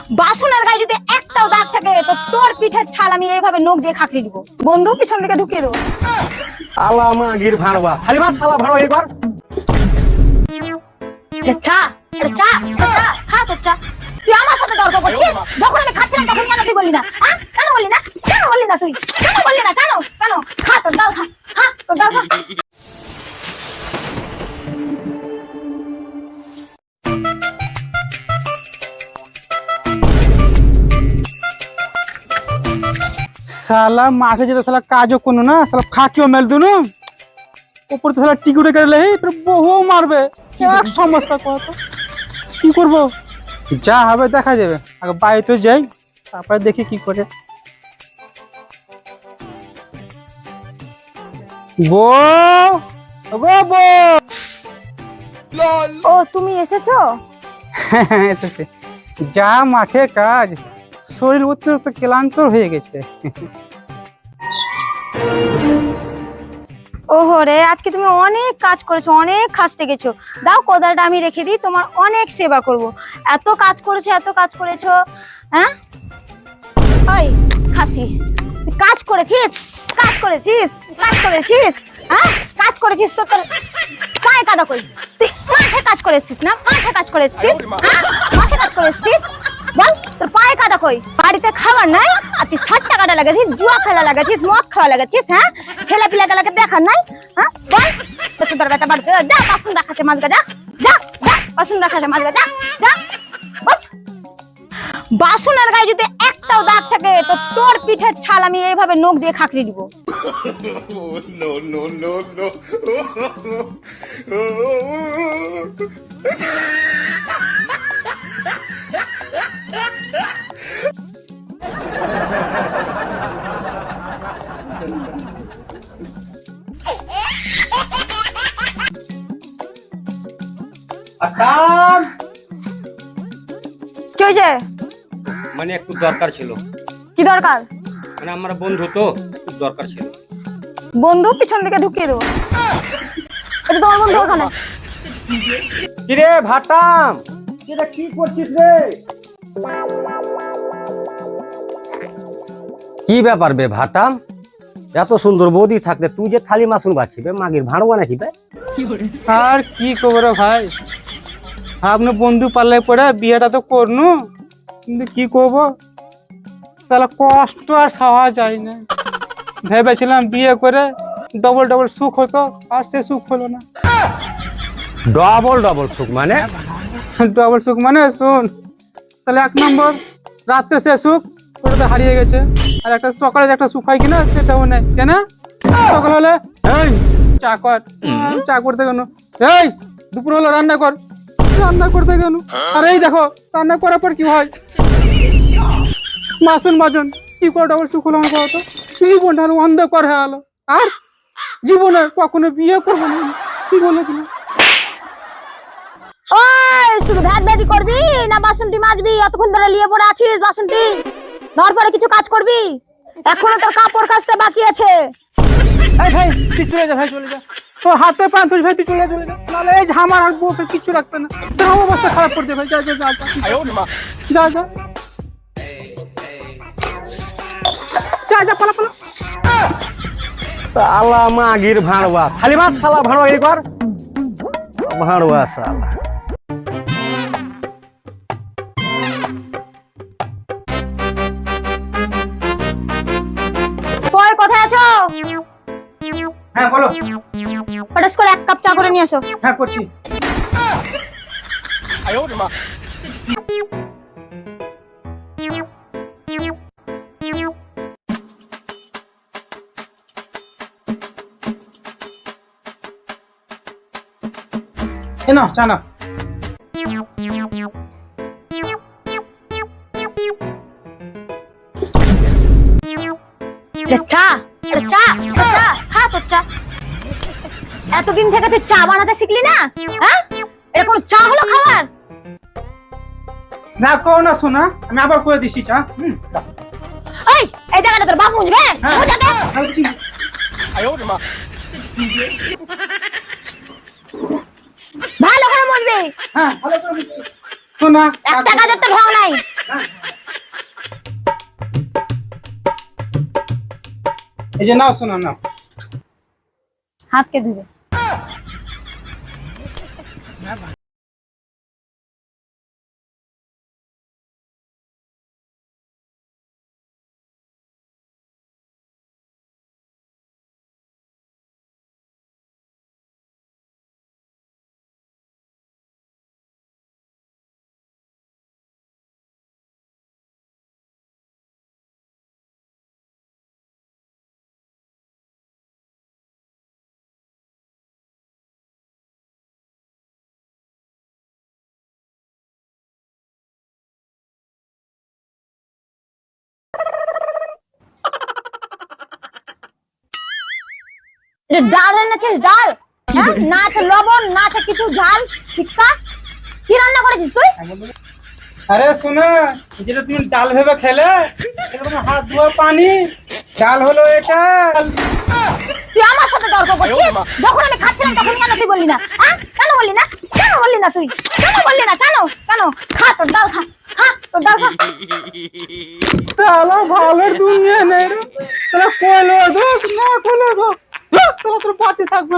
বাসনের গায়ে যদি একটাও দাগ থাকে তো তোর পিঠের ছাল আমি এইভাবে নখ দিয়ে খাকড়ি দিব। বন্ধু পিছন দিকে ঢুকিয়ে দেবো। আলা মাগির ভাড়বা খালি মাছ খালা ভাড়া এবার চা চা চা খা তো চা। তুই আমার সাথে তর্ক করছিস? যখন আমি খাচ্ছিলাম তখন কেন তুই বললি না? কেন বললি না? কেন বললি না তুই? কেন বললি না? কেন কেন? খা তোর ডাল খা, খা তোর ডাল খা। साला माथे যেটা साला কাজও কোনো না साला খাকিও মেল দুনু উপর তো साला টিকুটে গেলে পুরো বহু মারবে এক সমস্যা কত কি করব যা হবে দেখা যাবে আগে বাইরে যাই তারপরে দেখি কি করে বউ বউ ও তুমি এসেছো? এসেছে যা মাঠে কাজ শরীর অত্যন্ত ক্লান্ত হয়ে গেছে ওহো রে, আজকে তুমি অনেক কাজ করেছো, অনেক খাসতে গেছো। দাও কোদালটা আমি রেখে দিই, তোমার অনেক সেবা করব। এত কাজ করেছো, এত কাজ করেছো। হ্যাঁ ওই খাসি, কাজ করেছিস, কাজ করেছিস, কাজ করেছিস, হ্যাঁ কাজ করেছিস তো তোর পায়ে কাদা কই? তুই মাঠে কাজ করেছিস না? মাঠে কাজ করেছিস, হ্যাঁ মাঠে কাজ করেছিস, বল তোর পায়ে কাদা কই? বাড়িতে খাবার নাই আর তুই 60 টাকাটা লাগাচ্ছিস, জুয়া খেলা লাগাচ্ছিস, মদ খাওয়া লাগাচ্ছিস, হ্যাঁ ছেলে পিলাকে দেখার নাই, হ্যাঁ বল তোর বেটা বাড়িতে যা বাসন রাখাতে মাঝগা, যা যা যা বাসন রাখাতে মাঝগা, যা যা বাসনের গায়ে যদি একটাও দাগ থাকে তো তোর পিঠের ছাল আমি এইভাবে নখ দিয়ে খাকড়ি দিব। No, no, no, no. আকাম কি হয়েছে? মানে একটু দরকার ছিল। কি দরকার? মানে আমার বন্ধু তো একটু দরকার ছিল। বন্ধু পিছন দিকে ঢুকিয়ে দেবো। এটা তোমার বন্ধু ওখানে। কি রে ভাটাম, এটা কি করছিস রে? কি ব্যাপার বে ভাটাম, এত সুন্দর বৌদি থাকতে তুই যে থালি মাসুন বাছিবে মাগির ভাড়বা নাকি বে? আর কি খবর ভাই, আপনি বন্ধু পাল্লাই পড়ে বিয়েটা তো করনু, কিন্তু কি করবো তাহলে কষ্ট আর সহা যায় না। ভেবেছিলাম বিয়ে করে ডবল ডবল সুখ হতো, আর সে সুখ হলো না। ডবল ডবল সুখ মানে? ডবল সুখ মানে শুন, তাহলে 1 নম্বর রাত্রে সে সুখ ওটা তো হারিয়ে গেছে, আর একটা সকালে একটা সুখ হয় কিনা সেটাও নেই। কেন সকাল হলে এই চা কর, চা করতে কেন? এই দুপুর হলো রান্না কর, রান্না করতে কেন? আর এই দেখো রান্না করার পর কি হয়, মাসুন মাজন, কি করে ডবল সুখ হলো আমার বলতো? জীবনটা অন্ধকার হয়ে গেল, আর জীবনে কখনো বিয়ে করবো না। কি বলে তুমি? ওই শুধু ভ্যাট ভ্যাটি করবি না বাসনটি মাজবি? এতক্ষণ ধরে লিয়ে পড়ে আছিস বাসনটি, নর পরে কিছু কাজ করবি? এখনো তোর কাপড় কাচতে বাকি আছে। এই ভাই তুই চলে যা, ভাই চলে যা, তোর হাতে পান তুই, ভাই তুই চলে চলে যা, নাহলে এই ঝামার আর বউকে কিচ্ছু রাখবে না, তোর অবস্থা খারাপ করতে। ভাই যা যা যা যা যা যা যা পালা পালা। আলা মাগির ভাড়বা খালি মাছ খালা ভাড়বা এবার ভাড়বা সালা। কই কোথায় আছো? হ্যাঁ বলো। পটাস করে 1 কাপ চা করে নিয়ে আসো। হ্যাঁ করছি। না চা না। চা চা চা খা তো চা। এতদিন থেকে তুই চা বানাতে শিখলি না? হ্যাঁ এটা কোনো চা হলো খাবার? না কো না শোনা, আমি আবার করে দিছি চা। এই জায়গাটা তোর বাপ মুছবে? মুছাতে ভালো করে মুছবে। হ্যাঁ ভালো করে দিচ্ছি। শোনা একটা কাজের তো ঢং নাই। এই যে নাও শোনা নাও। হাত কে ধুবে? এটা ডাল এনেছিস? ডাল? হ্যাঁ, না আছে লবণ, না আছে কিছু, ঝাল ফিক্কা। কি রান্না করেছিস তুই? আরে শোনা, যেটা তুমি ডাল ভেবে খেলে, এটা তোমার হাত ধোয়া পানি। ডাল হলো এটা। তুই আমার সাথে তর্ক করছিস? যখন আমি খাচ্ছিলাম তখন কেন তুই বললি না? হ্যাঁ, কেন বললি না? কেন বললি না তুই? কেন বললি না? কেন কেন? খা তোর ডাল, খা খা তোর ডাল খা। তাহলে ভালোর দুনিয়া নেই রে। তাহলে কইলো দোষ না কইলো দোষ, তাহলে তোর পাতে থাকবে।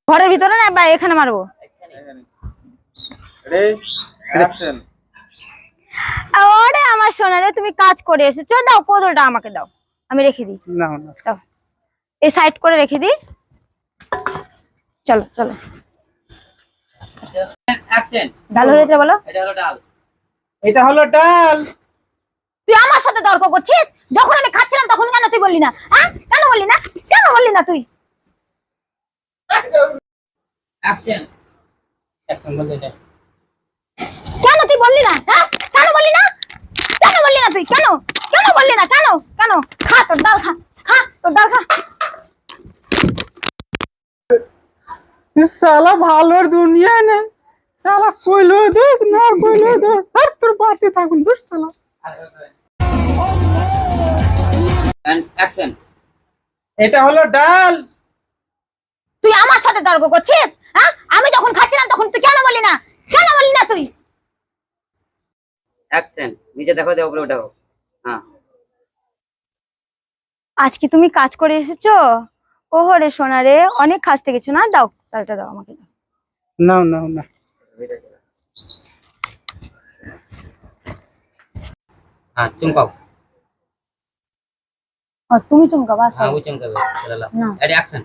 ঘরের ভিতরে না বা এখানে মারবো? ওরে আমার সোনা রে, তুমি কাজ করে এসেছো, দাও কোদলটা আমাকে দাও, আমি রেখে দিই। না না, দাও, এই সাইড করে রেখে দিই। চলো চলো, ডাল হয়েছে বলো। এটা হলো ডাল। তুই আমার সাথে তর্ক করছিস? যখন আমি খাচ্ছিলাম তখন কেন তুই বললি না? হ্যাঁ, কেন বললি না? কেন বললি না তুই? কেন তুই বললি না? হ্যাঁ, কেন বললি না? কেন বললি না তুই? কেন কেন বললি না? কেন কেন? খা তোর ডাল, খা খা তোর ডাল খা। শালা ভালোর দুনিয়া নেই। শালা কইলো দোষ না কইলো দোষ, আর তোর পাতে থাকুন দোষ শালা। এটা হলো ডাল। তুই আমার সাথে তর্ক করছিস? হ্যাঁ, আমি যখন খাচ্ছিলাম তখন তুই কেন বললি না? কেন বললি না তুই? অ্যাকশন, নিচে দেখো, দিয়ে উপরে উঠাও। হ্যাঁ, আজকে তুমি কাজ করে এসেছো? ওহো রে সোনা রে, অনেক খাসতে গেছো না? দাও ডালটা, দাও আমাকে দাও। না না না, হ্যাঁ চুমকাও। তুমি চমকাবা? হ্যাঁ ও চুমকাবে। চলো না। Ready action.